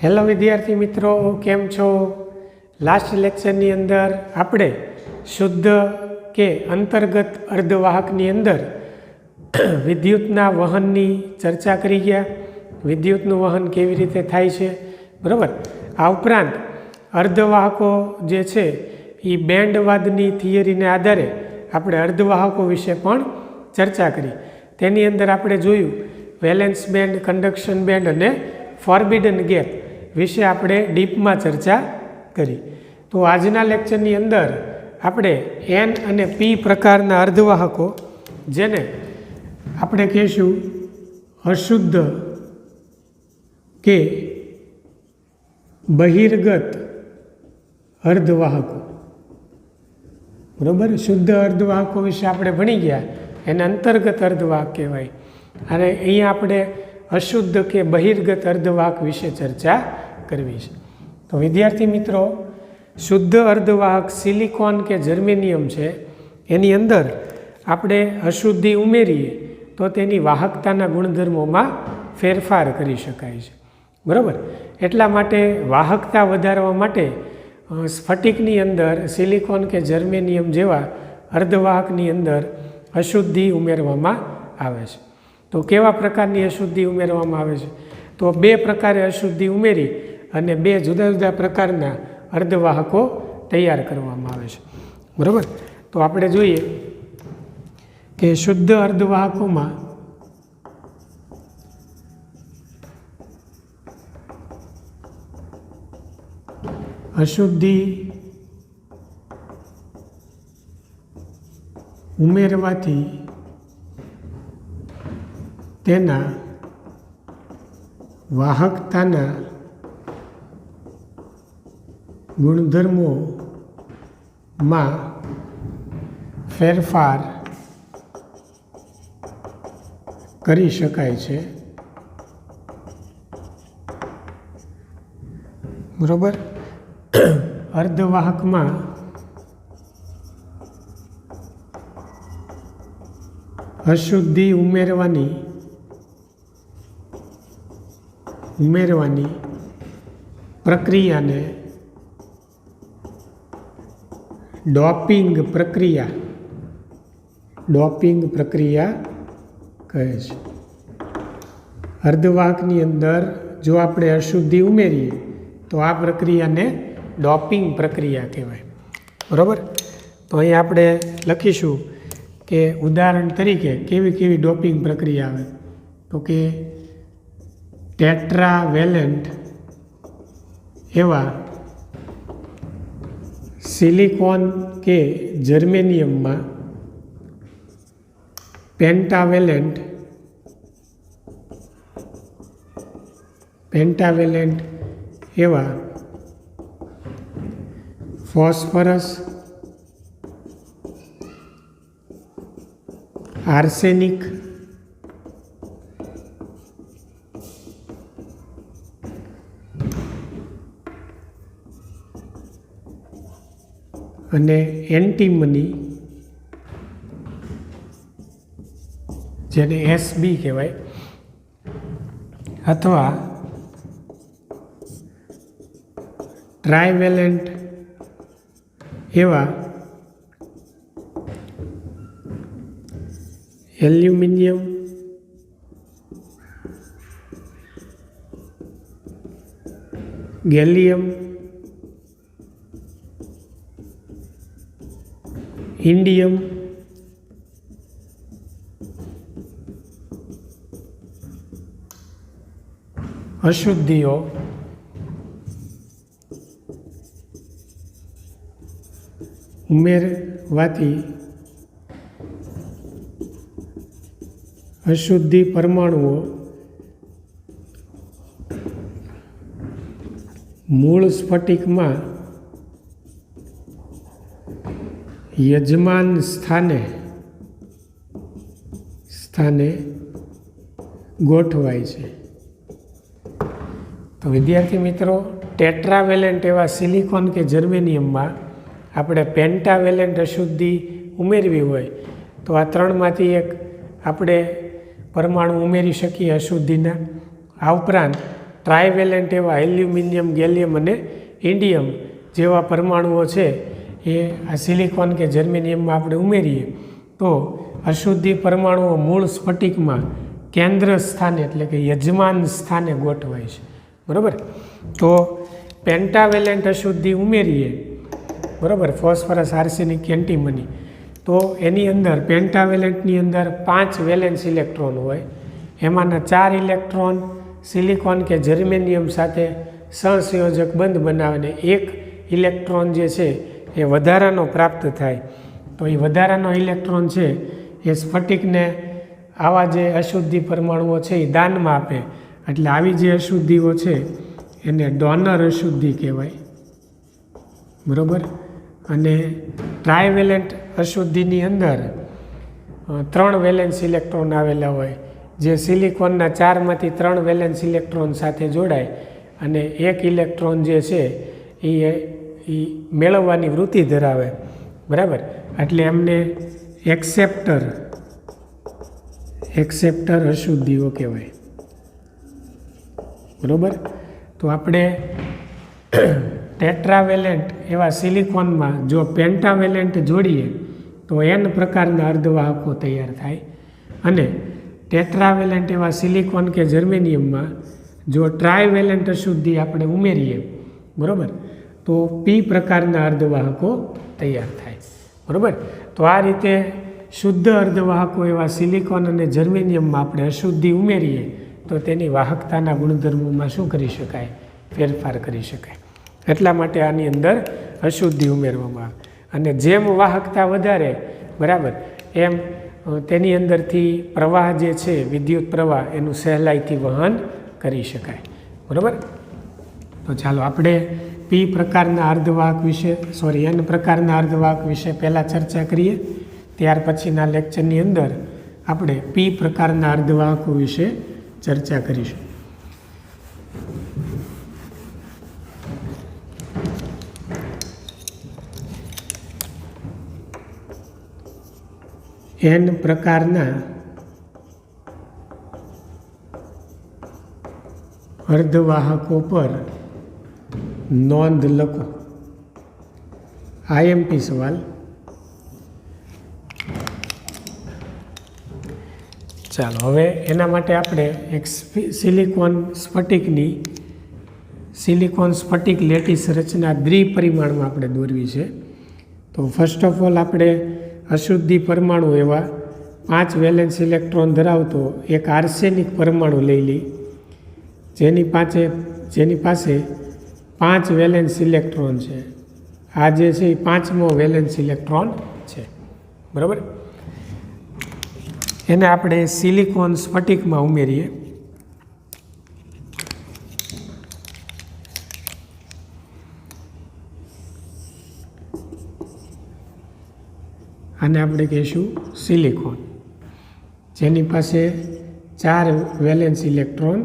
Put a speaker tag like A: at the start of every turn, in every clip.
A: Hello વિદ્યાર્થી મિત્રો, કેમ છો? લાસ્ટ લેક્ચરની અંદર આપણે શુદ્ધ કે અંતર્ગત અર્ધવાહકની અંદર વિદ્યુતના વહનની ચર્ચા કરી ગયા. વિદ્યુતનું વહન કેવી રીતે થાય છે, બરાબર. આ ઉપરાંત અર્ધવાહકો જે છે એ બેન્ડવાદની થિયરીને આધારે આપણે અર્ધવાહકો વિશે પણ ચર્ચા કરી. તેની અંદર આપણે જોયું વેલેન્સ બેન્ડ, કન્ડક્શન બેન્ડ અને ફોરબિડન ગેપ વિશે આપણે ડીપમાં ચર્ચા કરી. તો આજના લેક્ચરની અંદર આપણે એન અને પી પ્રકારના અર્ધવાહકો, જેને આપણે કહીશું અશુદ્ધ કે બહિર્ગત અર્ધવાહકો, બરાબર. શુદ્ધ અર્ધવાહકો વિશે આપણે ભણી ગયા, એને અંતર્ગત અર્ધવાહક કહેવાય. અને અહીંયા આપણે અશુદ્ધ કે બહિર્ગત અર્ધવાહક વિશે ચર્ચા કરવી છે. તો વિદ્યાર્થી મિત્રો, શુદ્ધ અર્ધવાહક સિલિકોન કે જર્મેનિયમ છે, એની અંદર આપણે અશુદ્ધિ ઉમેરીએ તો તેની વાહકતાના ગુણધર્મોમાં ફેરફાર કરી શકાય છે, બરાબર. એટલા માટે વાહકતા વધારવા માટે સ્ફટિકની અંદર સિલિકોન કે જર્મેનિયમ જેવા અર્ધવાહકની અંદર અશુદ્ધિ ઉમેરવામાં આવે છે. તો કેવા પ્રકારની અશુદ્ધિ ઉમેરવામાં આવે છે? તો બે પ્રકારે અશુદ્ધિ ઉમેરી અને બે જુદા જુદા પ્રકારના અર્ધવાહકો તૈયાર કરવામાં આવે છે, બરાબર. તો આપણે જોઈએ કે શુદ્ધ અર્ધવાહકોમાં અશુદ્ધિ ઉમેરવાથી તેના વાહકતાના ગુણધર્મોમાં ફેરફાર કરી શકાય છે, બરાબર. અર્ધવાહકમાં અશુદ્ધિ ઉમેરવાની પ્રક્રિયાને ડોપિંગ પ્રક્રિયા કહે છે. અર્ધવાહકની અંદર જો આપણે અશુદ્ધિ ઉમેરીએ તો આ પ્રક્રિયાને ડોપિંગ પ્રક્રિયા કહેવાય, બરાબર. તો અહીં આપણે લખીશું કે ઉદાહરણ તરીકે કેવી ડોપિંગ પ્રક્રિયા આવે. તો કે ટેટ્રાવેલેન્ટ એવા સિલિકોન કે જર્મેનિયમમાં પેન્ટાવેલેન્ટ એવા ફોસ્ફરસ, આર્સેનિક અને એન્ટીમની, જેને એસબી કહેવાય, અથવા ટ્રાયવેલેન્ટ એવા એલ્યુમિનિયમ, ગેલિયમ, ઇન્ડિયમ, અશુદ્ધિઓ ઉમેરવાથી અશુદ્ધિ પરમાણુઓ મૂળ સ્ફટિકમાં યજમાન સ્થાને ગોઠવાય છે. તો વિદ્યાર્થી મિત્રો, ટેટ્રાવેલેન્ટ એવા સિલિકોન કે જર્મેનિયમમાં આપણે પેન્ટાવેલેન્ટ અશુદ્ધિ ઉમેરવી હોય તો આ ત્રણમાંથી એક આપણે પરમાણુ ઉમેરી શકીએ અશુદ્ધિના. આ ઉપરાંત ટ્રાયવેલેન્ટ એવા એલ્યુમિનિયમ, ગેલિયમ અને ઇન્ડિયમ જેવા પરમાણુઓ છે એ આ સિલિકોન કે જર્મેનિયમમાં આપણે ઉમેરીએ તો અશુદ્ધિ પરમાણુઓ મૂળ સ્ફટિકમાં કેન્દ્ર સ્થાને એટલે કે યજમાન સ્થાને ગોઠવાય છે. બરાબર. તો પેન્ટાવેલેન્ટ અશુદ્ધિ ઉમેરીએ, બરાબર, ફોસ્ફરસ, આર્સેનિક, એન્ટીમની, તો એની અંદર પેન્ટાવેલેન્ટની અંદર 5 વેલેન્સ ઇલેક્ટ્રોન હોય. એમાંના 4 ઇલેક્ટ્રોન સિલિકોન કે જર્મેનિયમ સાથે સહસંયોજક બંધ બનાવીને 1 ઇલેક્ટ્રોન જે છે એ વધારાનો પ્રાપ્ત થાય. તો એ વધારાનો ઇલેક્ટ્રોન છે એ સ્ફટિકને આવા જે અશુદ્ધિ પરમાણુઓ છે એ દાનમાં આપે. એટલે આવી જે અશુદ્ધિઓ છે એને ડોનર અશુદ્ધિ કહેવાય. બરાબર. અને ટ્રાયવેલેન્ટ અશુદ્ધિની અંદર 3 વેલેન્સ ઇલેક્ટ્રોન આવેલા હોય, જે સિલિકોનના 4માંથી 3 વેલેન્સ ઇલેક્ટ્રોન સાથે જોડાય અને 1 ઇલેક્ટ્રોન જે છે એ મેળવવાની વૃત્તિ ધરાવે. બરાબર. એટલે એમને એક્સેપ્ટર અશુદ્ધિઓ કહેવાય. બરાબર. તો આપણે ટેટ્રાવેલેન્ટ એવા સિલિકોનમાં જો પેન્ટાવેલેન્ટ જોડીએ તો n પ્રકારના અર્ધવાહકો તૈયાર થાય. અને ટેટ્રાવેલેન્ટ એવા સિલિકોન કે જર્મેનિયમમાં જો ટ્રાયવેલેન્ટ અશુદ્ધિ આપણે ઉમેરીએ, બરાબર, તો p પ્રકારના અર્ધવાહકો તૈયાર થાય. બરાબર. તો આ રીતે શુદ્ધ અર્ધવાહકો એવા સિલિકોન અને જર્મેનિયમમાં આપણે અશુદ્ધિ ઉમેરીએ તો તેની વાહકતાના ગુણધર્મોમાં શું કરી શકાય? ફેરફાર કરી શકાય. એટલા માટે આની અંદર અશુદ્ધિ ઉમેરવામાં આવે. અને જેમ વાહકતા વધારે, બરાબર, એમ તેની અંદરથી પ્રવાહ જે છે, વિદ્યુત પ્રવાહ, એનું સહેલાઈથી વહન કરી શકાય. બરાબર. તો ચાલો આપણે n પ્રકારના અર્ધવાહક વિશે પહેલાં ચર્ચા કરીએ. ત્યાર પછીના લેક્ચરની અંદર આપણે p પ્રકારના અર્ધવાહકો વિશે ચર્ચા કરીશું. n પ્રકારના અર્ધવાહકો પર નોંધ લખો. IMP સવાલ. ચાલો હવે એના માટે આપણે એક સિલિકોન સ્ફટિક લેટિસ રચના દ્વિપરિમાણમાં આપણે દોરવી છે. તો ફર્સ્ટ ઓફ ઓલ આપણે અશુદ્ધિ પરમાણુ એવા 5 વેલેન્સ ઇલેક્ટ્રોન ધરાવતો એક આર્સેનિક પરમાણુ લઈ લઈ, જેની પાસે 5 વેલેન્સ ઇલેક્ટ્રોન છે. આ જે છે એ 5મો વેલેન્સ ઇલેક્ટ્રોન છે. બરાબર. એને આપણે સિલિકોન સ્ફટિકમાં ઉમેરીએ. આને આપણે કહીશું સિલિકોન, જેની પાસે 4 વેલેન્સ ઇલેક્ટ્રોન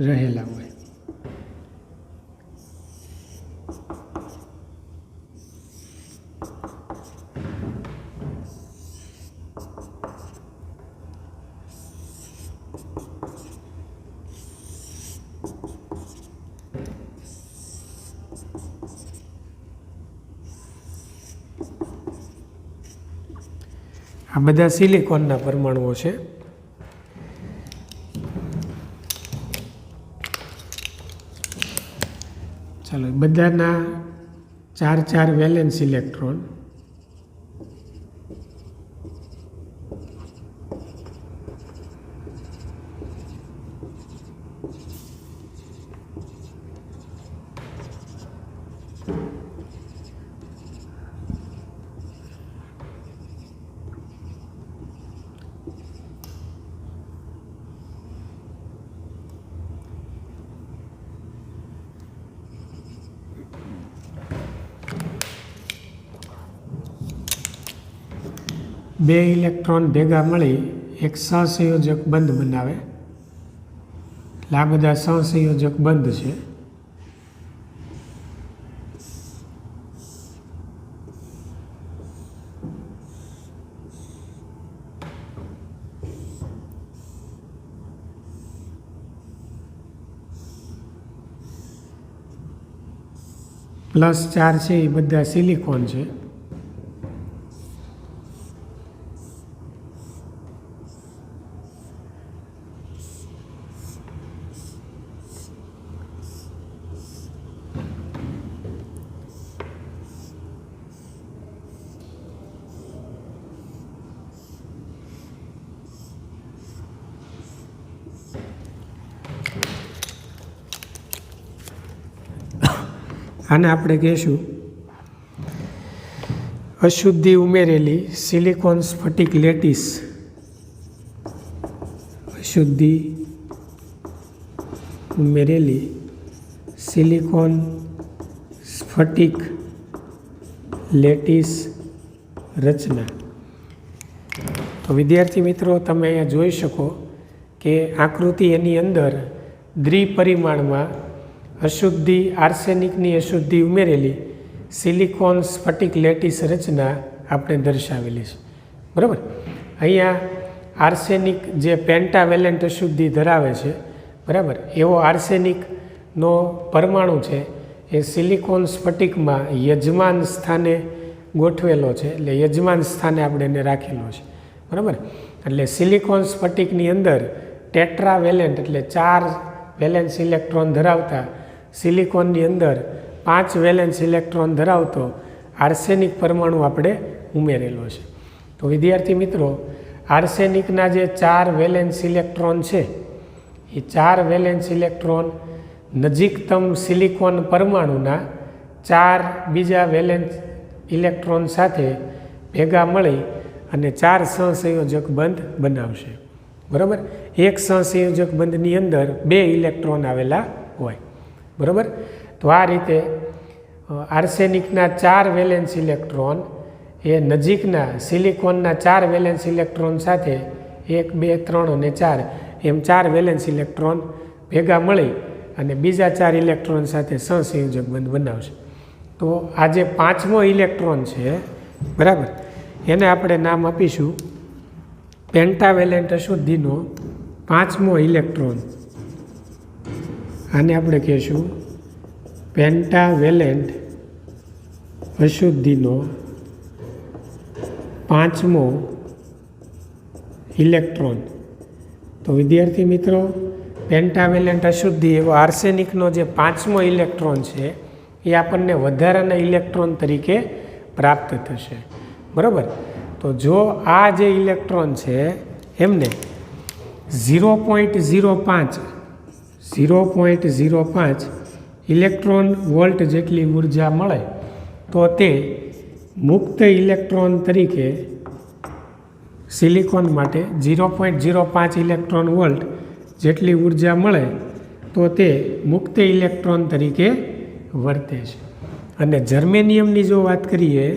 A: રહેલા હોય. આ બધા સિલિકોનના પરમાણુઓ છે. ચાલો, બધાના 4 વેલેન્સ ઇલેક્ટ્રોન. બે ઇલેક્ટ્રોન ભેગા મળી એક સહસંયોજક બંધ બનાવે. એટલે આ બધા સહસંયોજક બંધ છે. +4 છે એ બધા સિલિકોન છે. આને આપણે કહીશું અશુદ્ધિ ઉમેરેલી સિલિકોન સ્ફટિક લેટિસ. અશુદ્ધિ ઉમેરેલી સિલિકોન સ્ફટિક લેટિસ રચના. તો વિદ્યાર્થી મિત્રો, તમે અહીંયા જોઈ શકો કે આકૃતિ એની અંદર દ્વિપરિમાણમાં અશુદ્ધિ આર્સેનિકની અશુદ્ધિ ઉમેરેલી સિલિકોન સ્ફટિક લેટિસ રચના આપણે દર્શાવેલી છે. બરાબર. અહીંયા આર્સેનિક જે પેન્ટાવેલેન્ટ અશુદ્ધિ ધરાવે છે, બરાબર, એવો આર્સેનિકનો પરમાણુ છે એ સિલિકોન સ્ફટિકમાં યજમાન સ્થાને ગોઠવેલો છે. એટલે યજમાન સ્થાને આપણે એને રાખેલો છે. બરાબર. એટલે સિલિકોન સ્ફટિકની અંદર ટેટ્રાવેલેન્ટ એટલે 4 વેલેન્સ ઇલેક્ટ્રોન ધરાવતા સિલિકોનની અંદર 5 વેલેન્સ ઇલેક્ટ્રોન ધરાવતો આર્સેનિક પરમાણુ આપણે ઉમેરેલો છે. તો વિદ્યાર્થી મિત્રો, આર્સેનિકના જે 4 વેલેન્સ ઇલેક્ટ્રોન છે એ 4 વેલેન્સ ઇલેક્ટ્રોન નજીકતમ સિલિકોન પરમાણુના 4 બીજા વેલેન્સ ઇલેક્ટ્રોન સાથે ભેગા મળી અને 4 સહસંયોજક બંધ બનાવશે. બરાબર. એક સહસંયોજક બંધની અંદર 2 ઇલેક્ટ્રોન આવેલા હોય. બરાબર. તો આ રીતે આર્સેનિકના 4 વેલેન્સ ઇલેક્ટ્રોન એ નજીકના સિલિકોનના 4 વેલેન્સ ઇલેક્ટ્રોન સાથે 1, 2, 3 અને 4 એમ 4 વેલેન્સ ઇલેક્ટ્રોન ભેગા મળી અને બીજા 4 ઇલેક્ટ્રોન સાથે સહસંયોજક બંધ બનાવશે. તો આ જે 5મો ઇલેક્ટ્રોન છે, બરાબર, એને આપણે નામ આપીશું પેન્ટાવેલેન્ટ અશુદ્ધિનો 5મો ઇલેક્ટ્રોન. આને આપણે કહીશું પેન્ટાવેલેન્ટ અશુદ્ધિનો 5મો ઇલેક્ટ્રોન. તો વિદ્યાર્થી મિત્રો, પેન્ટાવેલેન્ટ અશુદ્ધિ એવો આર્સેનિકનો જે 5મો ઇલેક્ટ્રોન છે એ આપણને વધારાના ઇલેક્ટ્રોન તરીકે પ્રાપ્ત થશે. બરાબર. તો જો આ જે ઇલેક્ટ્રોન છે એમને 0.05 ઇલેક્ટ્રોન વોલ્ટ જેટલી ઉર્જા મળે તો તે મુક્ત ઇલેક્ટ્રોન તરીકે સિલિકોન માટે 0.05 ઇલેક્ટ્રોન વોલ્ટ જેટલી ઉર્જા મળે તો તે મુક્ત ઇલેક્ટ્રોન તરીકે વર્તે છે. અને જર્મેનિયમની જો વાત કરીએ,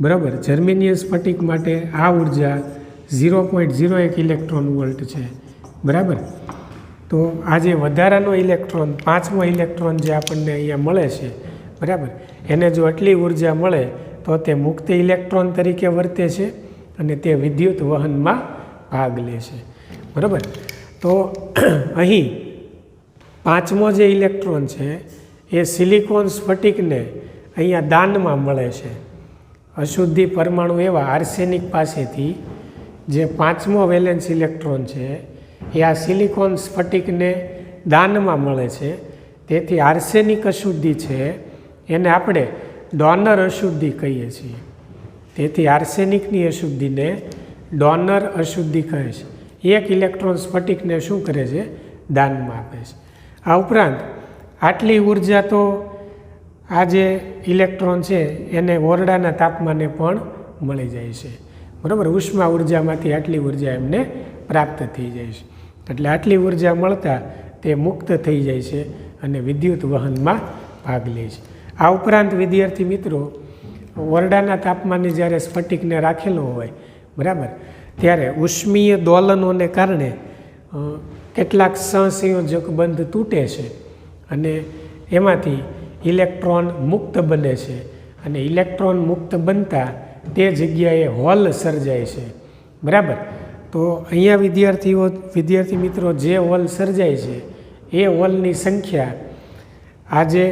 A: બરાબર, જર્મેનિયમ સ્ફટિક માટે આ ઉર્જા 0.01 ઇલેક્ટ્રોન વોલ્ટ છે. બરાબર. તો આ જે વધારાનો ઇલેક્ટ્રોન 5મો ઇલેક્ટ્રોન જે આપણને અહીંયા મળે છે, બરાબર, એને જો આટલી ઉર્જા મળે તો તે મુક્ત ઇલેક્ટ્રોન તરીકે વર્તે છે અને તે વિદ્યુત વહનમાં ભાગ લે છે. બરાબર. તો અહીં 5મો જે ઇલેક્ટ્રોન છે એ સિલિકોન સ્ફટિકને અહીંયા દાનમાં મળે છે. અશુદ્ધિ પરમાણુ એવા આર્સેનિક પાસેથી જે 5મો વેલેન્સ ઇલેક્ટ્રોન છે એ આ સિલિકોન સ્ફટિકને દાનમાં મળે છે. તેથી આર્સેનિક અશુદ્ધિ છે એને આપણે ડોનર અશુદ્ધિ કહીએ છીએ. તેથી આર્સેનિકની અશુદ્ધિને ડોનર અશુદ્ધિ કહે છે. એક ઇલેક્ટ્રોન સ્ફટિકને શું કરે છે? દાનમાં આપે છે. આ ઉપરાંત આટલી ઉર્જા તો આ જે ઇલેક્ટ્રોન છે એને ઓરડાના તાપમાને પણ મળી જાય છે. બરાબર. ઉષ્મા ઉર્જામાંથી આટલી ઉર્જા એમને પ્રાપ્ત થઈ જાય છે. એટલે આટલી ઉર્જા મળતા તે મુક્ત થઈ જાય છે અને વિદ્યુત વહનમાં ભાગ લે છે. આ ઉપરાંત વિદ્યાર્થી મિત્રો, ઓરડાના તાપમાને જ્યારે સ્ફટિકને રાખેલો હોય, બરાબર, ત્યારે ઉષ્મીય દોલનોને કારણે કેટલાક સહસંયોજક બંધ તૂટે છે અને એમાંથી ઇલેક્ટ્રોન મુક્ત બને છે. અને ઇલેક્ટ્રોન મુક્ત બનતા તે જગ્યાએ હોલ સર્જાય છે. બરાબર. તો અહીંયા વિદ્યાર્થી મિત્રો, જે હોલ સર્જાય છે એ હોલની સંખ્યા આજે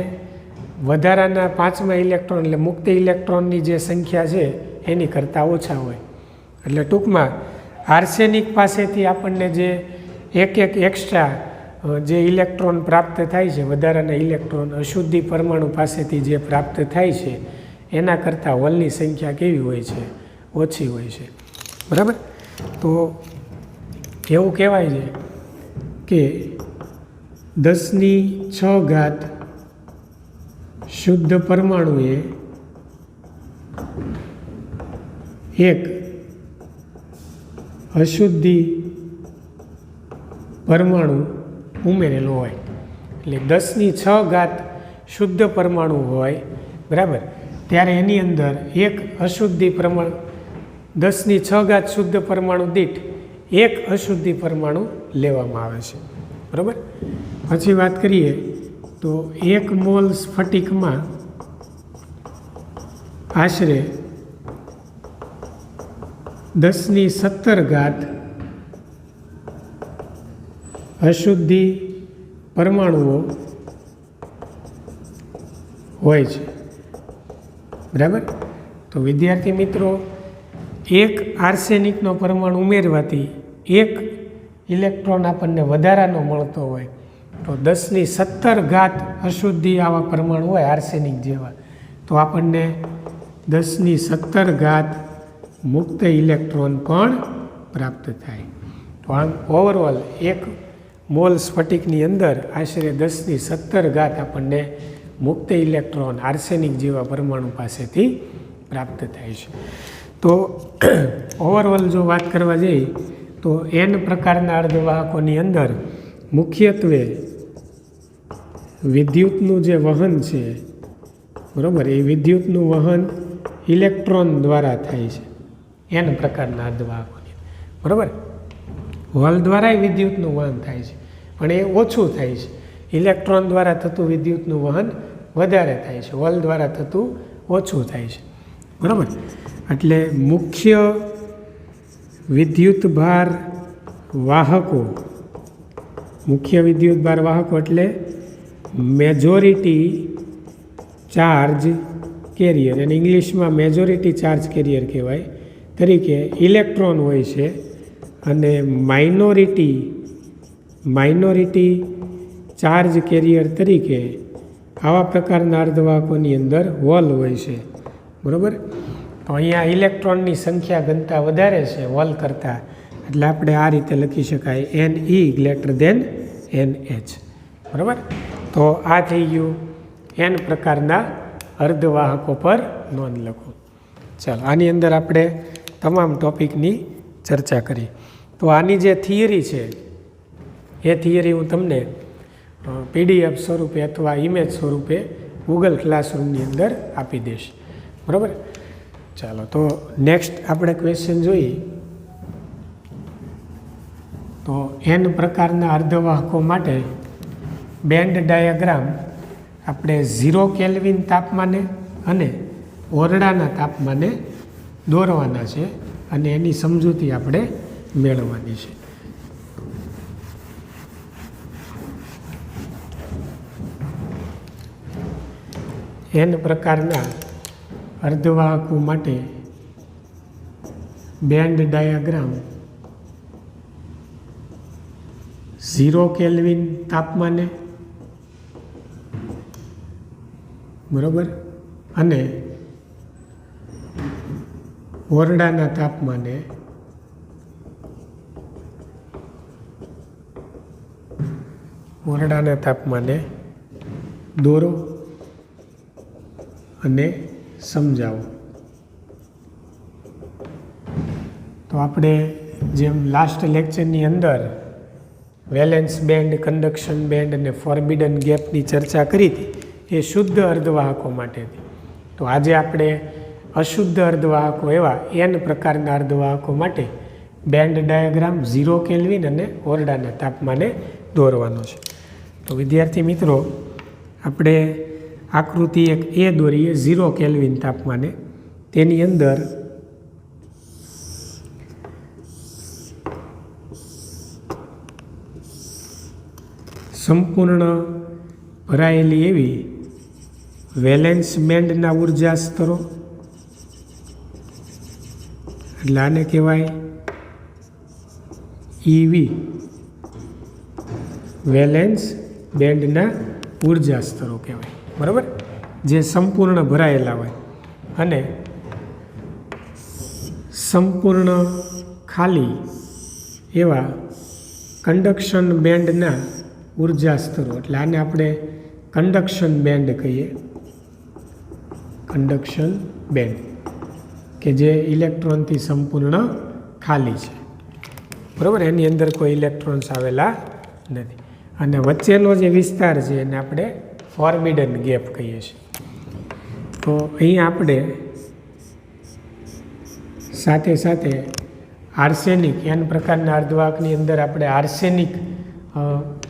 A: વધારાના 5મા ઇલેક્ટ્રોન એટલે મુક્ત ઇલેક્ટ્રોનની જે સંખ્યા છે એની કરતાં ઓછા હોય. એટલે ટૂંકમાં આર્સેનિક પાસેથી આપણને જે એક એક્સ્ટ્રા જે ઇલેક્ટ્રોન પ્રાપ્ત થાય છે, વધારાના ઇલેક્ટ્રોન અશુદ્ધિ પરમાણુ પાસેથી જે પ્રાપ્ત થાય છે એના કરતાં હોલની સંખ્યા કેવી હોય છે? ઓછી હોય છે. બરાબર. તો એવું કહેવાય છે કે 10⁶ શુદ્ધ પરમાણુએ એક અશુદ્ધિ પરમાણુ ઉમેરેલો હોય. એટલે 10⁶ શુદ્ધ પરમાણુ હોય, બરાબર, ત્યારે એની અંદર એક અશુદ્ધિ પરમાણુ 10⁶ શુદ્ધ પરમાણુ દીઠ એક અશુદ્ધિ પરમાણુ લેવામાં આવે છે. બરાબર. પછી વાત કરીએ તો 1 મોલ સ્ફટિકમાં આશરે 10⁻17 અશુદ્ધિ પરમાણુઓ હોય છે. બરાબર. તો વિદ્યાર્થી મિત્રો, એક આર્સેનિકનો પરમાણુ ઉમેરવાથી એક ઇલેક્ટ્રોન આપણને વધારાનો મળતો હોય, તો 10⁻17 અશુદ્ધિ આવા પરમાણુ હોય આર્સેનિક જેવા, તો આપણને 10⁻17 મુક્ત ઇલેક્ટ્રોન પણ પ્રાપ્ત થાય. તો આમ ઓવરઓલ 1 મોલ સ્ફટિકની અંદર આશરે 10⁻17 આપણને મુક્ત ઇલેક્ટ્રોન આર્સેનિક જેવા પરમાણુ પાસેથી પ્રાપ્ત થાય છે. તો ઓવરઓલ જો વાત કરવા જઈએ તો n પ્રકારના અર્ધવાહકોની અંદર મુખ્યત્વે વિદ્યુતનું જે વહન છે, બરાબર, એ વિદ્યુતનું વહન ઇલેક્ટ્રોન દ્વારા થાય છે. n પ્રકારના અર્ધવાહકોની, બરાબર. હોલ દ્વારા વિદ્યુતનું વહન થાય છે, પણ એ ઓછું થાય છે. ઇલેક્ટ્રોન દ્વારા થતું વિદ્યુતનું વહન વધારે થાય છે, હોલ દ્વારા થતું ઓછું થાય છે. બરાબર. એટલે મુખ્ય વિદ્યુતભાર વાહકો, મુખ્ય વિદ્યુતભાર વાહકો એટલે મેજોરિટી ચાર્જ કેરિયર, અને ઇંગ્લિશમાં મેજોરિટી ચાર્જ કેરિયર કહેવાય, તરીકે ઇલેક્ટ્રોન હોય છે. અને માઇનોરિટી ચાર્જ કેરિયર તરીકે આવા પ્રકારના અર્ધવાહકોની અંદર હોલ હોય છે. બરાબર. તો અહીંયા ઇલેક્ટ્રોનની સંખ્યા ઘનતા વધારે છે હોલ કરતાં, એટલે આપણે આ રીતે લખી શકાય Ne > NH. બરાબર. તો આ થઈ ગયું n પ્રકારના અર્ધવાહકો પર નોંધ લખો. ચાલો, આની અંદર આપણે તમામ ટોપિકની ચર્ચા કરી. તો આની જે થિયરી છે એ થિયરી હું તમને PDF સ્વરૂપે અથવા ઇમેજ સ્વરૂપે ગૂગલ ક્લાસરૂમની અંદર આપી દઈશ. બરાબર. ચાલો, તો નેક્સ્ટ આપણે ક્વેશ્ચન જોઈએ. તો n પ્રકારના અર્ધવાહકો માટે બેન્ડ ડાયાગ્રામ આપણે 0 કેલ્વિન તાપમાને અને ઓરડાના તાપમાને દોરવાના છે, અને એની સમજૂતી આપણે મેળવવાની છે. n પ્રકારના અર્ધવાહકો માટે બેન્ડ ડાયાગ્રામ 0 કેલ્વિન તાપમાને, બરાબર, અને ઓરડાના તાપમાને દોરો અને સમજાવો. તો આપણે જેમ લાસ્ટ લેક્ચરની અંદર વેલેન્સ બેન્ડ, કન્ડક્શન બેન્ડ અને ફોરબિડન ગેપની ચર્ચા કરી હતી, એ શુદ્ધ અર્ધવાહકો માટે હતી. તો આજે આપણે અશુદ્ધ અર્ધવાહકો એવા n પ્રકારના અર્ધવાહકો માટે બેન્ડ ડાયાગ્રામ 0 કેલ્વિન અને ઓરડાના તાપમાને દોરવાનો છે. તો વિદ્યાર્થી મિત્રો, આપણે આકૃતિ એક એ દોરીએ 0 કેલ્વિન તાપમાને. તેની અંદર સંપૂર્ણ ભરાયેલી એવી વેલેન્સ બેન્ડના ઉર્જા સ્તરો, એટલે આને કહેવાય ઈવી, વેલેન્સ બેન્ડના ઉર્જા સ્તરો કહેવાય, બરાબર, જે સંપૂર્ણ ભરાયેલા હોય. અને સંપૂર્ણ ખાલી એવા કંડક્શન બેન્ડના ઉર્જા સ્તરો, એટલે આને આપણે કંડક્શન બેન્ડ કહીએ, કંડક્શન બેન્ડ, કે જે ઇલેક્ટ્રોનથી સંપૂર્ણ ખાલી છે, બરાબર, એની અંદર કોઈ ઇલેક્ટ્રોન્સ આવેલા નથી. અને વચ્ચેનો જે વિસ્તાર છે એને આપણે ફોર્બિડન ગેપ કહીએ છીએ. તો અહીં આપણે સાથે સાથે આર્સેનિક, એન પ્રકારના અર્ધવાહકની અંદર આપણે આર્સેનિક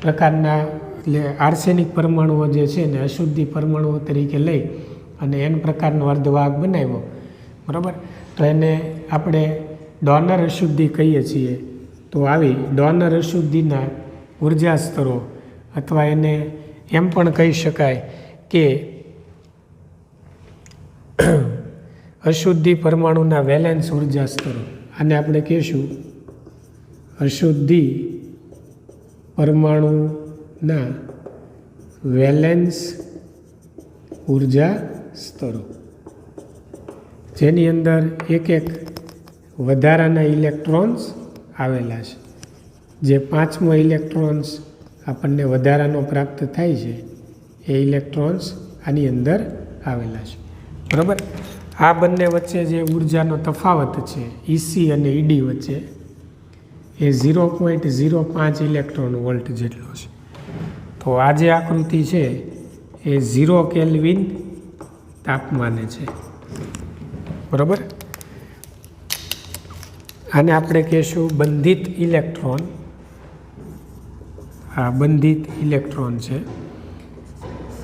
A: પ્રકારના, એટલે આર્સેનિક પરમાણુઓ જે છે ને અશુદ્ધિ પરમાણુઓ તરીકે લઈ અને એન પ્રકારનો અર્ધવાહક બનાવ્યો, બરાબર. તો એને આપણે ડોનર અશુદ્ધિ કહીએ છીએ. તો આવી ડોનર અશુદ્ધિના ઉર્જા સ્તરો, અથવા એને એમ પણ કહી શકાય કે અશુદ્ધિ પરમાણુના વેલેન્સ ઉર્જા સ્તરો, આને આપણે કહીશું અશુદ્ધિ પરમાણુના વેલેન્સ ઉર્જા સ્તરો, જેની અંદર એક એક વધારાના ઇલેક્ટ્રોન્સ આવેલા છે. જે 5મો ઇલેક્ટ્રોન્સ આપણને વધારાનો પ્રાપ્ત થાય છે એ ઇલેક્ટ્રોન્સ આની અંદર આવેલા છે, બરાબર. આ બંને વચ્ચે જે ઉર્જાનો તફાવત છે ઈસી અને ઈડી વચ્ચે એ 0.05 ઇલેક્ટ્રોન વોલ્ટ જેટલો છે. તો આ જે આકૃતિ છે એ 0 કેલ્વિન તાપમાને છે, બરાબર. આને આપણે કહીશું બંધિત ઇલેક્ટ્રોન. આ બંધિત ઇલેક્ટ્રોન છે.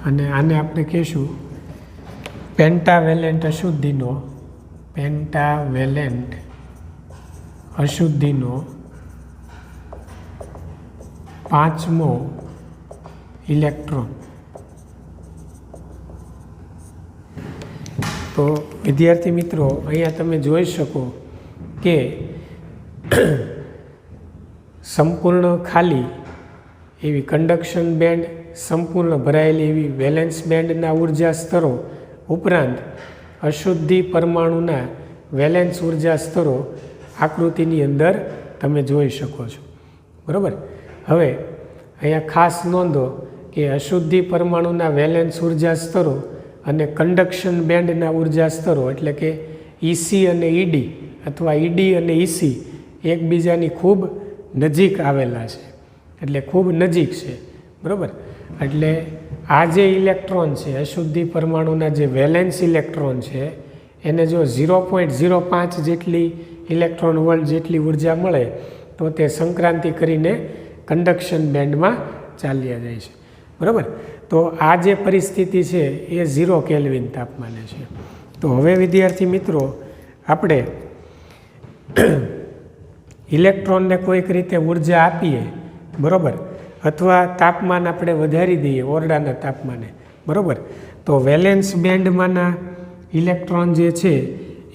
A: અને આને આપણે કહીશું પેન્ટાવેલેન્ટ અશુદ્ધિનો, પેન્ટાવેલેન્ટ અશુદ્ધિનો 5મો ઇલેક્ટ્રોન. તો વિદ્યાર્થી મિત્રો, અહીંયા તમે જોઈ શકો કે સંપૂર્ણ ખાલી એવી કંડક્શન બેન્ડ, સંપૂર્ણ ભરાયેલી એવી વેલેન્સ બેન્ડના ઉર્જા સ્તરો ઉપરાંત અશુદ્ધિ પરમાણુના વેલેન્સ ઉર્જા સ્તરો આકૃતિની અંદર તમે જોઈ શકો છો, બરાબર. હવે અહીંયા ખાસ નોંધો કે અશુદ્ધિ પરમાણુના વેલેન્સ ઉર્જા સ્તરો અને કંડક્શન બેન્ડના ઉર્જા સ્તરો, એટલે કે ઈસી અને ઈડી અથવા ઈડી અને ઈસી એકબીજાની ખૂબ નજીક આવેલા છે, એટલે ખૂબ નજીક છે, બરાબર. એટલે આ જે ઇલેક્ટ્રોન છે, અશુદ્ધિ પરમાણુના જે વેલેન્સ ઇલેક્ટ્રોન છે, એને જો 0.05 જેટલી ઇલેક્ટ્રોન વોલ્ટ જેટલી ઉર્જા મળે તો તે સંક્રાંતિ કરીને કંડક્શન બેન્ડમાં ચાલ્યા જાય છે, બરાબર. તો આ જે પરિસ્થિતિ છે એ 0 કેલ્વિન તાપમાને છે. તો હવે વિદ્યાર્થી મિત્રો, આપણે ઇલેક્ટ્રોનને કોઈક રીતે ઉર્જા આપીએ, બરાબર, અથવા તાપમાન આપણે વધારી દઈએ ઓરડાના તાપમાને, બરાબર, તો વેલેન્સ બેન્ડમાંના ઇલેક્ટ્રોન જે છે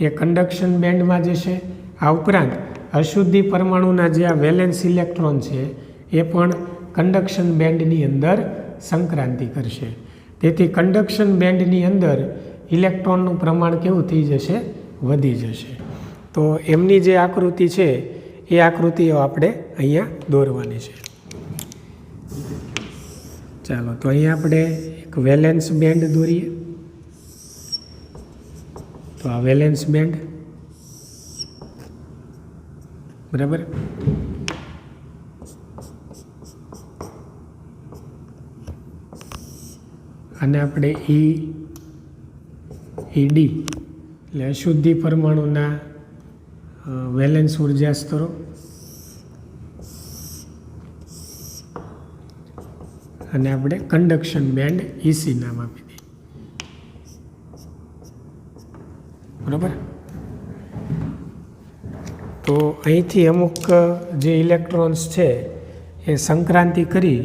A: એ કંડક્શન બેન્ડમાં જશે. આ ઉપરાંત અશુદ્ધિ પરમાણુના જે આ વેલેન્સ ઇલેક્ટ્રોન છે એ પણ કંડક્શન બેન્ડની અંદર સંક્રાંતિ કરશે. તેથી કંડક્શન બેન્ડની અંદર ઇલેક્ટ્રોનનું પ્રમાણ કેવું થઈ જશે? વધી જશે. તો એમની જે આકૃતિ છે એ આકૃતિઓ આપણે અહીંયા દોરવાની છે. ચાલો, તો અહીંયા આપણે એક વેલેન્સ બેન્ડ દોરીએ. તો આ વેલેન્સ બેન્ડ, બરાબર. અને આપણે ઈડી એટલે અશુદ્ધિ પરમાણુના વેલેન્સ ઉર્જા સ્તરો, અને આપણે કંડક્શન બેન્ડ ઈસી નામ આપી દઈએ, બરાબર. તો અહીંથી અમુક જે ઇલેક્ટ્રોન્સ છે એ સંક્રાંતિ કરી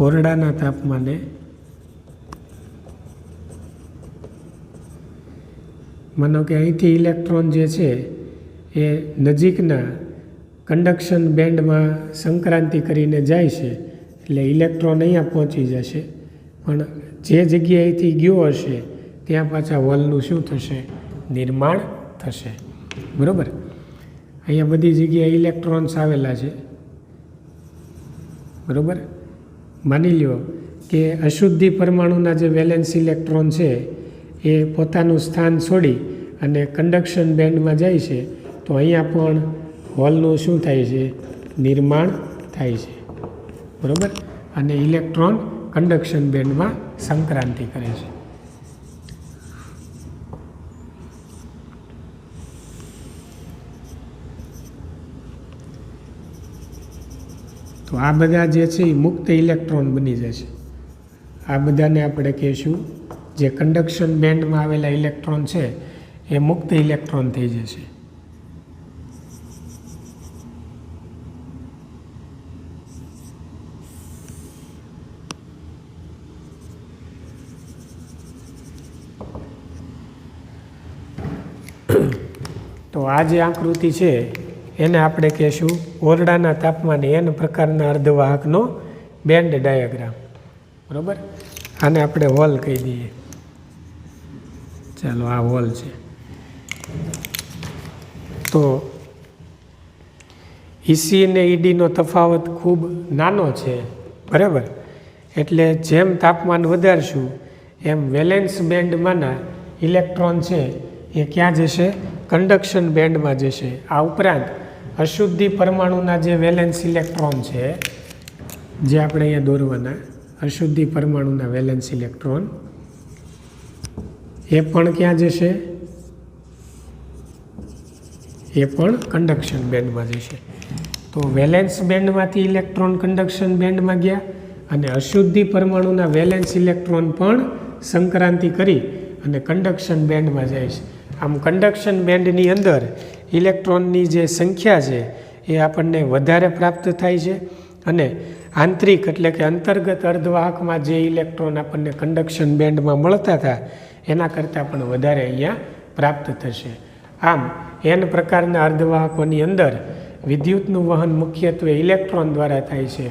A: ઓરડાના તાપમાને માનો કે અહીંથી ઇલેક્ટ્રોન જે છે એ નજીકના કંડક્શન બેન્ડમાં સંક્રાંતિ કરીને જાય છે, એટલે ઇલેક્ટ્રોન અહીંયા પહોંચી જશે, પણ જે જગ્યાએથી ગયો હશે ત્યાં પાછા હોલનું શું થશે? નિર્માણ થશે. બરાબર. અહીંયા બધી જગ્યાએ ઇલેક્ટ્રોન્સ આવેલા છે. બરાબર. માની લ્યો કે અશુદ્ધિ પરમાણુના જે વેલેન્સ ઇલેક્ટ્રોન છે એ પોતાનું સ્થાન છોડી અને કંડક્શન બેન્ડમાં જાય છે, તો અહીંયા પણ હોલનું શું થાય છે? નિર્માણ થાય છે. બરાબર. અને ઇલેક્ટ્રોન કંડક્શન બેન્ડમાં સંક્રાંતિ કરે છે. તો આ બધા જે છે એ મુક્ત ઇલેક્ટ્રોન બની જશે. આ બધાને આપણે કહીશું જે કંડક્શન બેન્ડમાં આવેલા ઇલેક્ટ્રોન છે એ મુક્ત ઇલેક્ટ્રોન થઈ જશે. તો આ જે આકૃતિ છે એને આપણે કહીશું ઓરડાના તાપમાને N પ્રકારના અર્ધવાહકનો બેન્ડ ડાયાગ્રામ. બરાબર. આને આપણે હોલ કહી દઈએ. ચાલો, આ હોલ છે. તો EC અને EDનો તફાવત ખૂબ નાનો છે. બરાબર. એટલે જેમ તાપમાન વધારશું એમ વેલેન્સ બેન્ડમાંના ઇલેક્ટ્રોન છે એ ક્યાં જશે? કંડક્શન બેન્ડમાં જશે. આ ઉપરાંત અશુદ્ધિ પરમાણુના જે વેલેન્સ ઇલેક્ટ્રોન છે, જે આપણે અહીંયા દોરવાના અશુદ્ધિ પરમાણુના વેલેન્સ ઇલેક્ટ્રોન, એ પણ ક્યાં જશે? એ પણ કંડક્શન બેન્ડમાં જશે. તો વેલેન્સ બેન્ડમાંથી ઇલેક્ટ્રોન કંડક્શન બેન્ડમાં ગયા અને અશુદ્ધિ પરમાણુના વેલેન્સ ઇલેક્ટ્રોન પણ સંક્રાંતિ કરી અને કંડક્શન બેન્ડમાં જાય છે. આમ કંડક્શન બેન્ડની અંદર ઇલેક્ટ્રોનની જે સંખ્યા છે એ આપણને વધારે પ્રાપ્ત થાય છે અને આંતરિક એટલે કે અંતર્ગત અર્ધવાહકમાં જે ઇલેક્ટ્રોન આપણને કંડક્શન બેન્ડમાં મળતા હતા એના કરતાં પણ વધારે અહીંયા પ્રાપ્ત થશે. આમ N પ્રકારના અર્ધવાહકોની અંદર વિદ્યુતનું વહન મુખ્યત્વે ઇલેક્ટ્રોન દ્વારા થાય છે.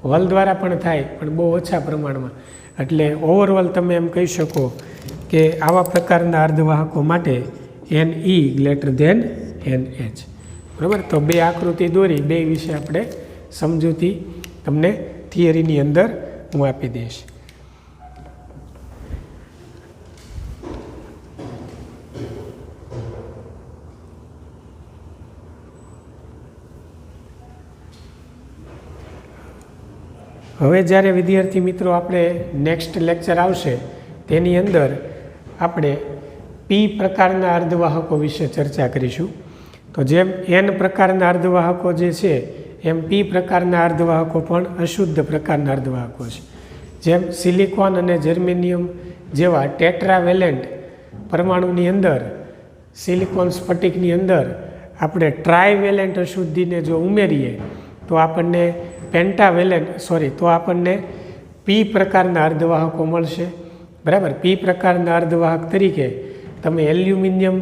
A: હોલ દ્વારા પણ થાય, પણ બહુ ઓછા પ્રમાણમાં. એટલે ઓવરઓલ તમે એમ કહી શકો કે આવા પ્રકારના અર્ધવાહકો માટે Ne > NH. બરાબર. તો બે આકૃતિ દોરી, બે વિશે આપણે સમજૂતી તમને થિયરીની અંદર હું આપી દઈશ. હવે જ્યારે વિદ્યાર્થી મિત્રો આપણે નેક્સ્ટ લેક્ચર આવશે તેની અંદર આપણે P પ્રકારના અર્ધવાહકો વિશે ચર્ચા કરીશું. તો જેમ N પ્રકારના અર્ધવાહકો જે છે એમ P પ્રકારના અર્ધવાહકો પણ અશુદ્ધ પ્રકારના અર્ધવાહકો છે. જેમ સિલિકોન અને જર્મેનિયમ જેવા ટેટ્રાવેલેન્ટ પરમાણુની અંદર, સિલિકોન સ્ફટિકની અંદર આપણે ટ્રાયવેલેન્ટ અશુદ્ધિને જો ઉમેરીએ તો આપણને તો આપણને P પ્રકારના અર્ધવાહકો મળશે. બરાબર. P પ્રકારના અર્ધવાહક તરીકે તમે એલ્યુમિનિયમ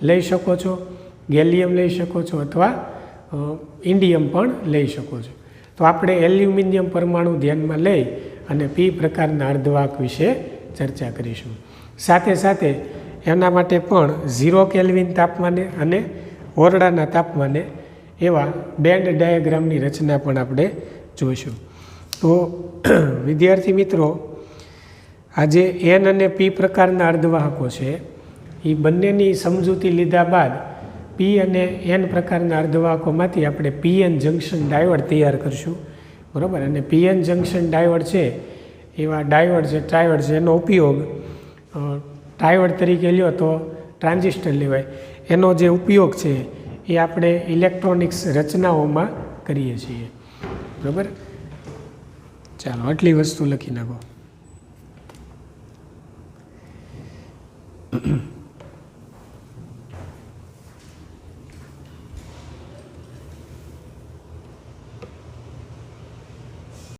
A: લઈ શકો છો, ગેલિયમ લઈ શકો છો અથવા ઇન્ડિયમ પણ લઈ શકો છો. તો આપણે એલ્યુમિનિયમ પરમાણુ ધ્યાનમાં લઈ અને P પ્રકારના અર્ધવાહક વિશે ચર્ચા કરીશું. સાથે સાથે એના માટે પણ 0 કેલ્વિન તાપમાને અને ઓરડાના તાપમાને એવા બેન્ડ ડાયાગ્રામની રચના પણ આપણે જોઈશું. તો વિદ્યાર્થી મિત્રો, આજે N અને P પ્રકારના અર્ધવાહકો છે એ બંનેની સમજૂતી લીધા બાદ P અને N પ્રકારના અર્ધવાહકોમાંથી આપણે PN જંક્શન ડાયોડ તૈયાર કરશું. બરાબર. અને PN જંક્શન ડાયોડ છે એવા ડાયોડ છે, ટ્રાયોડ છે, એનો ઉપયોગ ડાયોડ તરીકે લ્યો તો ટ્રાન્ઝિસ્ટર લેવાય. એનો જે ઉપયોગ છે એ આપણે ઇલેક્ટ્રોનિક્સ રચનાઓમાં કરીએ છીએ. બરાબર. ચાલો, આટલી વસ્તુ લખી નાખો.